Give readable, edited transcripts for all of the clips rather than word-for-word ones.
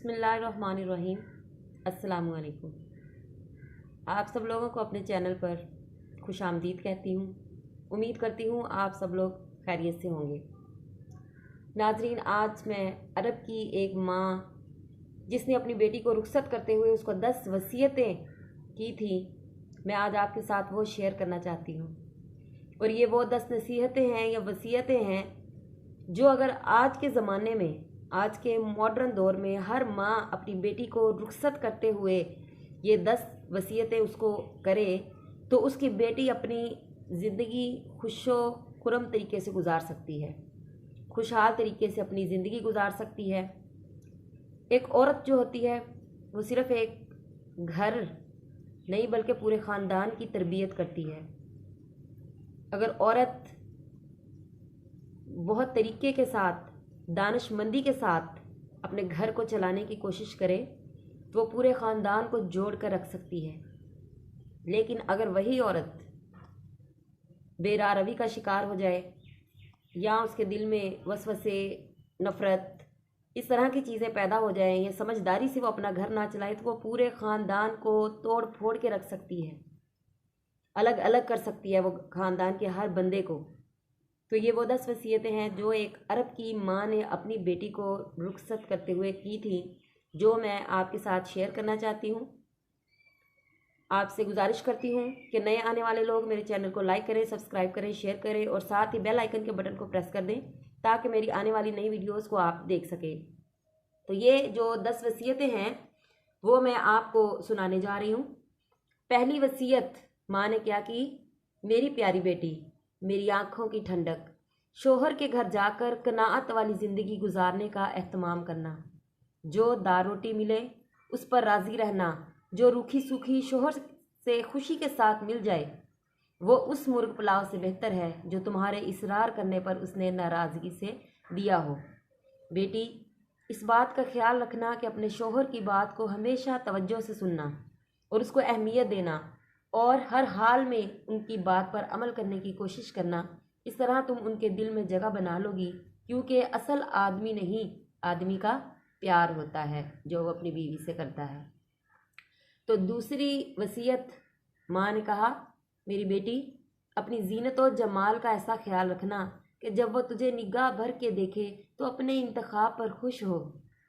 बिस्मिल्लाहिर्रहमानिर्रहीम। अस्सलाम वालेकुम। आप सब लोगों को अपने चैनल पर खुश आमदीद कहती हूँ। उम्मीद करती हूँ आप सब लोग खैरियत से होंगे। नाजरीन, आज मैं अरब की एक माँ जिसने अपनी बेटी को रुखसत करते हुए उसको 10 वसीयतें की थी, मैं आज आपके साथ वो शेयर करना चाहती हूँ। और ये वो 10 नसीहतें हैं या वसीयतें हैं जो अगर आज के ज़माने में, आज के मॉडर्न दौर में हर माँ अपनी बेटी को रुखसत करते हुए ये 10 वसीयतें उसको करे तो उसकी बेटी अपनी ज़िंदगी खुशो खुरम तरीके से गुजार सकती है, खुशहाल तरीके से अपनी ज़िंदगी गुजार सकती है। एक औरत जो होती है वो सिर्फ़ एक घर नहीं बल्कि पूरे ख़ानदान की तरबियत करती है। अगर औरत बहुत तरीके के साथ, दानिशमंदी के साथ अपने घर को चलाने की कोशिश करे तो वो पूरे ख़ानदान को जोड़ कर रख सकती है। लेकिन अगर वही औरत बेरारवी का शिकार हो जाए या उसके दिल में वसवसे, नफ़रत, इस तरह की चीज़ें पैदा हो जाएं या समझदारी से वो अपना घर ना चलाए तो वो पूरे ख़ानदान को तोड़ फोड़ के रख सकती है, अलग अलग कर सकती है वो ख़ानदान के हर बंदे को। तो ये वो 10 वसीयतें हैं जो एक अरब की माँ ने अपनी बेटी को रुखसत करते हुए की थी, जो मैं आपके साथ शेयर करना चाहती हूँ। आपसे गुजारिश करती हूँ कि नए आने वाले लोग मेरे चैनल को लाइक करें, सब्सक्राइब करें, शेयर करें और साथ ही बेल आइकन के बटन को प्रेस कर दें ताकि मेरी आने वाली नई वीडियोज़ को आप देख सकें। तो ये जो 10 वसीयतें हैं वो मैं आपको सुनाने जा रही हूँ। पहली वसीयत माँ ने क्या की? मेरी प्यारी बेटी, मेरी आँखों की ठंडक, शोहर के घर जाकर कनाअत वाली ज़िंदगी गुजारने का एहतमाम करना। जो दाल रोटी मिले उस पर राज़ी रहना, जो रूखी सूखी शोहर से खुशी के साथ मिल जाए वो उस मुर्ग पुलाव से बेहतर है जो तुम्हारे इसरार करने पर उसने नाराज़गी से दिया हो। बेटी, इस बात का ख्याल रखना कि अपने शोहर की बात को हमेशा तवज्जो से सुनना और उसको अहमियत देना और हर हाल में उनकी बात पर अमल करने की कोशिश करना। इस तरह तुम उनके दिल में जगह बना लोगी, क्योंकि असल आदमी नहीं, आदमी का प्यार होता है जो वो अपनी बीवी से करता है। तो दूसरी वसीयत माँ ने कहा, मेरी बेटी, अपनी जीनत और जमाल का ऐसा ख्याल रखना कि जब वो तुझे निगाह भर के देखे तो अपने इंतखाब पर खुश हो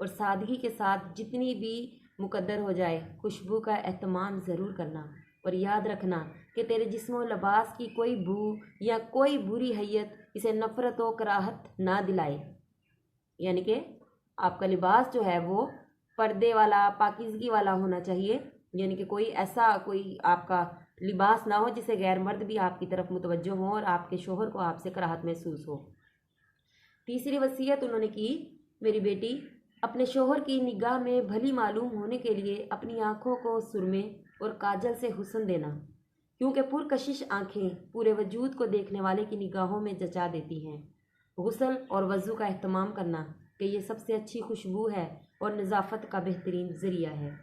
और सादगी के साथ जितनी भी मुकद्दर हो जाए खुशबू का एहतमाम ज़रूर करना। और याद रखना कि तेरे जिस्म व लिबास की कोई बू या कोई बुरी हैयत इसे नफ़रत व कराहत ना दिलाए। यानी कि आपका लिबास जो है वो पर्दे वाला, पाकीज़गी वाला होना चाहिए। यानी कि कोई ऐसा कोई आपका लिबास ना हो जिससे गैर मर्द भी आपकी तरफ मुतवज्जो हों और आपके शोहर को आपसे कराहत महसूस हो। तीसरी वसीयत उन्होंने की, मेरी बेटी, अपने शोहर की निगाह में भली मालूम होने के लिए अपनी आँखों को सुरमे और काजल से हुस्न देना, क्योंकि पुरकशिश आँखें पूरे वजूद को देखने वाले की निगाहों में जचा देती हैं। गुस्ल और वज़ू का एहतमाम करना कि ये सबसे अच्छी खुशबू है और नज़ाफ़त का बेहतरीन ज़रिया है।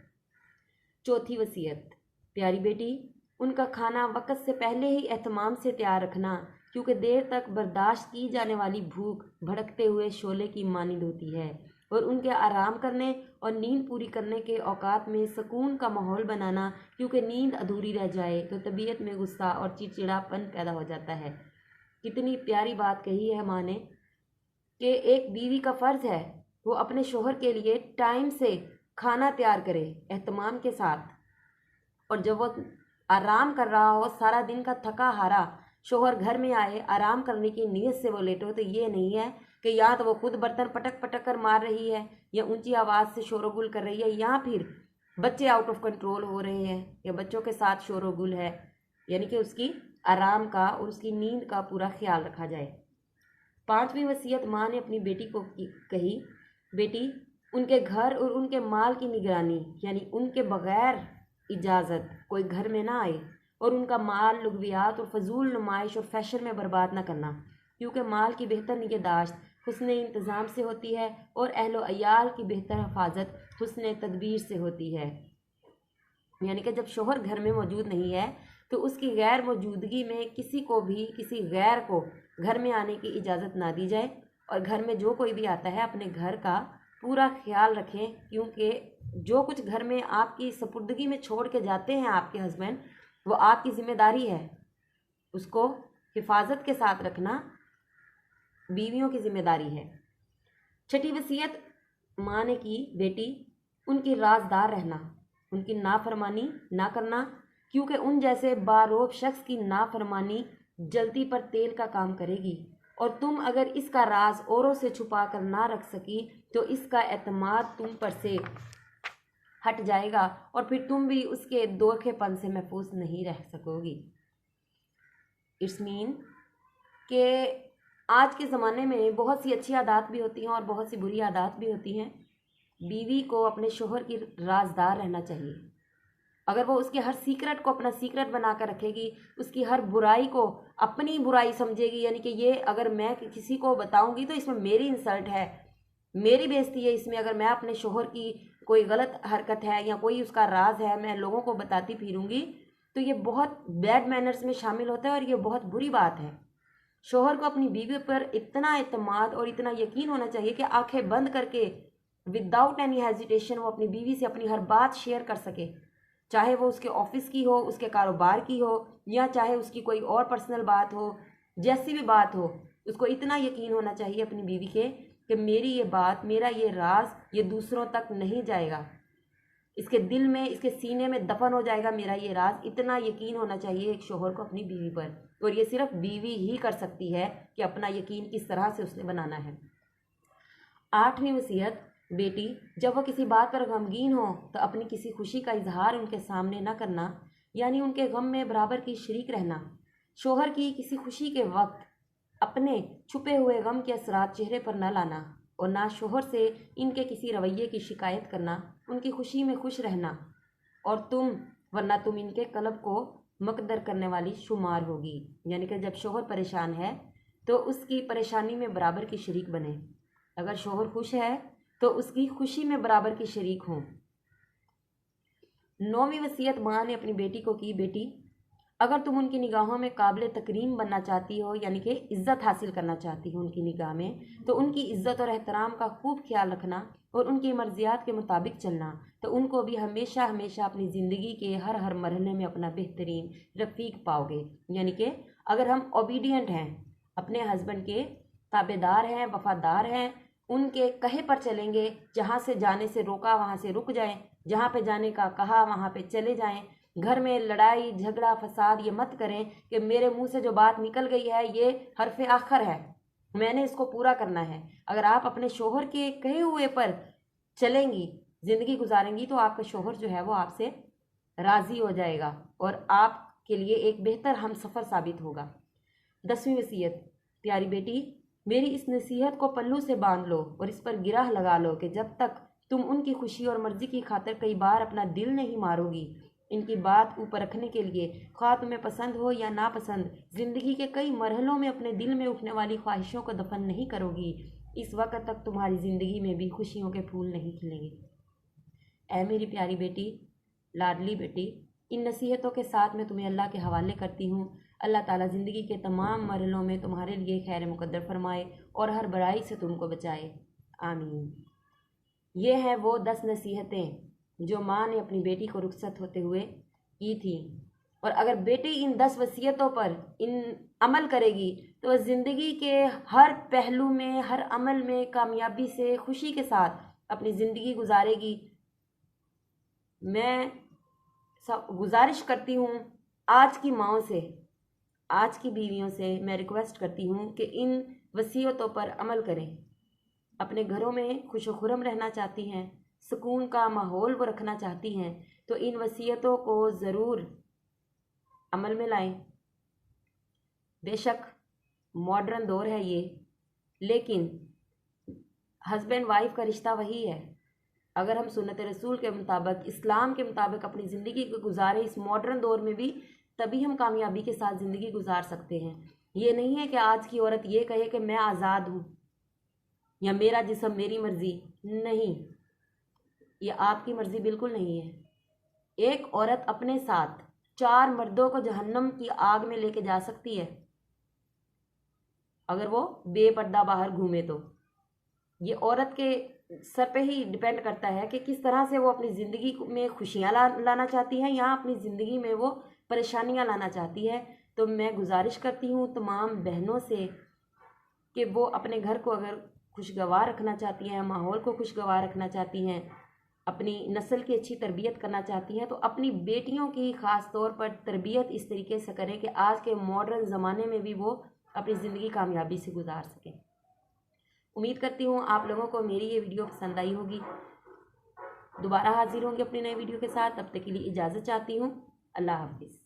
चौथी वसीयत, प्यारी बेटी, उनका खाना वक़्त से पहले ही एहतमाम से तैयार रखना, क्योंकि देर तक बर्दाश्त की जाने वाली भूख भड़कते हुए शोले की मानिंद होती है और उनके आराम करने और नींद पूरी करने के औकात में सुकून का माहौल बनाना, क्योंकि नींद अधूरी रह जाए तो तबीयत में गुस्सा और चिड़चिड़ापन पैदा हो जाता है। कितनी प्यारी बात कही है माँ ने कि एक बीवी का फ़र्ज़ है वो अपने शोहर के लिए टाइम से खाना तैयार करे एहतमाम के साथ, और जब वो आराम कर रहा हो, सारा दिन का थका हारा शोहर घर में आए आराम करने की नीयत से वो लेटो, तो ये नहीं है कि या तो वो खुद बर्तन पटक पटक कर मार रही है या ऊंची आवाज़ से शोरगुल कर रही है या फिर बच्चे आउट ऑफ कंट्रोल हो रहे हैं या बच्चों के साथ शोरगुल है। यानी कि उसकी आराम का और उसकी नींद का पूरा ख्याल रखा जाए। पांचवी वसीयत माँ ने अपनी बेटी को कही, बेटी, उनके घर और उनके माल की निगरानी, यानी उनके बग़ैर इजाज़त कोई घर में ना आए और उनका माल लुग़वियात और फजूल नुमाइश और फैशन में बर्बाद ना करना, क्योंकि माल की बेहतर निगहदाश्त हुस्न इंतज़ाम से होती है और अहलो अयाल की बेहतर हिफाजत हुस्न तदबीर से होती है। यानी कि जब शोहर घर में मौजूद नहीं है तो उसकी गैर मौजूदगी में किसी को भी, किसी गैर को घर में आने की इजाज़त ना दी जाए और घर में जो कोई भी आता है अपने घर का पूरा ख्याल रखें, क्योंकि जो कुछ घर में आपकी सपुर्दगी में छोड़ के जाते हैं आपके हस्बैंड, वो आपकी जिम्मेदारी है। उसको हिफाजत के साथ रखना बीवियों की जिम्मेदारी है। छठी वसीयत माँ ने की, बेटी उनकी राजदार रहना, उनकी नाफरमानी ना करना, क्योंकि उन जैसे बारोब शख्स की नाफरमानी जल्दी पर तेल का काम करेगी, और तुम अगर इसका राज औरों से छुपा कर ना रख सकी तो इसका एतमाद तुम पर से हट जाएगा और फिर तुम भी उसके धोखेपन से महफूज नहीं रह सकोगी। इट्स मीन कि आज के ज़माने में बहुत सी अच्छी आदत भी होती हैं और बहुत सी बुरी आदत भी होती हैं। बीवी को अपने शोहर की राजदार रहना चाहिए। अगर वो उसके हर सीक्रेट को अपना सीक्रेट बना कर रखेगी, उसकी हर बुराई को अपनी बुराई समझेगी, यानी कि ये अगर मैं किसी को बताऊंगी तो इसमें मेरी इंसल्ट है, मेरी बेइज्जती है इसमें, अगर मैं अपने शोहर की कोई गलत हरकत है या कोई उसका राज है मैं लोगों को बताती फिरूंगी, तो ये बहुत बैड मैनर्स में शामिल होता है और ये बहुत बुरी बात है। शोहर को अपनी बीवी पर इतना एतमाद और इतना यकीन होना चाहिए कि आंखें बंद करके विदाउट एनी हेजिटेशन वो अपनी बीवी से अपनी हर बात शेयर कर सके, चाहे वो उसके ऑफिस की हो, उसके कारोबार की हो, या चाहे उसकी कोई और पर्सनल बात हो, जैसी भी बात हो, उसको इतना यकीन होना चाहिए अपनी बीवी के कि मेरी ये बात, मेरा ये राज ये दूसरों तक नहीं जाएगा, इसके दिल में, इसके सीने में दफन हो जाएगा मेरा ये राज। इतना यकीन होना चाहिए एक शोहर को अपनी बीवी पर, और ये सिर्फ बीवी ही कर सकती है कि अपना यकीन किस तरह से उसने बनाना है। 8वीं वसीयत, बेटी जब वह किसी बात पर गमगीन हो तो अपनी किसी खुशी का इजहार उनके सामने न करना, यानी उनके गम में बराबर की शरीक रहना। शोहर की किसी खुशी के वक्त अपने छुपे हुए गम के असरात चेहरे पर न लाना, और ना शोहर से इनके किसी रवैये की शिकायत करना, उनकी खुशी में खुश रहना, और वरना तुम इनके कल्ब को मकदर करने वाली शुमार होगी। यानी कि जब शोहर परेशान है तो उसकी परेशानी में बराबर की शरीक बने, अगर शोहर खुश है तो उसकी खुशी में बराबर की शरीक हों। 9वीं वसीयत माँ ने अपनी बेटी को की, बेटी अगर तुम उनकी निगाहों में काबिल तकरीम बनना चाहती हो, यानी कि इज़्ज़त हासिल करना चाहती हो उनकी निगाह में, तो उनकी इज़्ज़त और एहतराम का खूब ख्याल रखना और उनकी मर्जियात के मुताबिक चलना, तो उनको भी हमेशा हमेशा अपनी ज़िंदगी के हर मरहले में अपना बेहतरीन रफ़ीक पाओगे। यानी कि अगर हम ओबीडियंट हैं, अपने हस्बैंड के ताबेदार हैं, वफादार हैं, उनके कहे पर चलेंगे, जहाँ से जाने से रोका वहाँ से रुक जाएं, जहाँ पे जाने का कहा वहाँ पे चले जाएं, घर में लड़ाई झगड़ा फसाद ये मत करें कि मेरे मुंह से जो बात निकल गई है ये हरफ आखिर है, मैंने इसको पूरा करना है। अगर आप अपने शोहर के कहे हुए पर चलेंगी, ज़िंदगी गुजारेंगी, तो आपका शोहर जो है वो आपसे राज़ी हो जाएगा और आपके लिए एक बेहतर हम सफ़र साबित होगा। 10वीं वसीयत, प्यारी बेटी मेरी इस नसीहत को पल्लू से बांध लो और इस पर गिरह लगा लो कि जब तक तुम उनकी खुशी और मर्जी की खातिर कई बार अपना दिल नहीं मारोगी, इनकी बात ऊपर रखने के लिए, ख्वाह तुम्हें पसंद हो या नापसंद, ज़िंदगी के कई मरहलों में अपने दिल में उठने वाली ख्वाहिशों को दफन नहीं करोगी, इस वक्त तक तुम्हारी ज़िंदगी में भी खुशियों के फूल नहीं खिलेंगे। ऐ मेरी प्यारी बेटी, लाडली बेटी, इन नसीहतों के साथ मैं तुम्हें अल्लाह के हवाले करती हूँ। अल्लाह ताला ज़िंदगी के तमाम मरहलों में तुम्हारे लिए खैर मुकद्दर फरमाए और हर बुराई से तुमको बचाए, आमीन। ये हैं वो 10 नसीहतें जो माँ ने अपनी बेटी को रुखसत होते हुए की थी, और अगर बेटी इन 10 वसीयतों पर अमल करेगी तो ज़िंदगी के हर पहलू में, हर अमल में कामयाबी से, खुशी के साथ अपनी ज़िंदगी गुजारेगी। मैं गुजारिश करती हूँ आज की माँओं से, आज की बीवियों से मैं रिक्वेस्ट करती हूँ कि इन वसीयतों पर अमल करें। अपने घरों में खुशो खुरम रहना चाहती हैं, सुकून का माहौल वो रखना चाहती हैं, तो इन वसीयतों को ज़रूर अमल में लाएं। बेशक मॉडर्न दौर है ये, लेकिन हस्बैंड वाइफ का रिश्ता वही है। अगर हम सुन्नत रसूल के मुताबिक, इस्लाम के मुताबिक अपनी ज़िंदगी को गुजारें इस मॉडर्न दौर में भी, तभी हम कामयाबी के साथ ज़िंदगी गुजार सकते हैं। ये नहीं है कि आज की औरत ये कहे कि मैं आज़ाद हूँ या मेरा जिस्म मेरी मर्ज़ी, नहीं, ये आपकी मर्ज़ी बिल्कुल नहीं है। एक औरत अपने साथ 4 मर्दों को जहन्नम की आग में लेके जा सकती है अगर वो बेपर्दा बाहर घूमे तो। ये औरत के सर पे ही डिपेंड करता है कि किस तरह से वो अपनी ज़िंदगी में खुशियाँ लाना चाहती है या अपनी ज़िंदगी में वो परेशानियाँ लाना चाहती है। तो मैं गुजारिश करती हूँ तमाम बहनों से कि वो अपने घर को अगर खुशगवार रखना चाहती हैं, माहौल को खुशगवार रखना चाहती हैं, अपनी नस्ल की अच्छी तरबियत करना चाहती हैं, तो अपनी बेटियों की ख़ास तौर पर तरबियत इस तरीके से करें कि आज के मॉडर्न ज़माने में भी वो अपनी ज़िंदगी कामयाबी से गुजार सकें। उम्मीद करती हूँ आप लोगों को मेरी ये वीडियो पसंद आई होगी। दोबारा हाजिर होंगे अपनी नई वीडियो के साथ, तब तक के लिए इजाज़त चाहती हूँ। अल्लाह हाफिज़।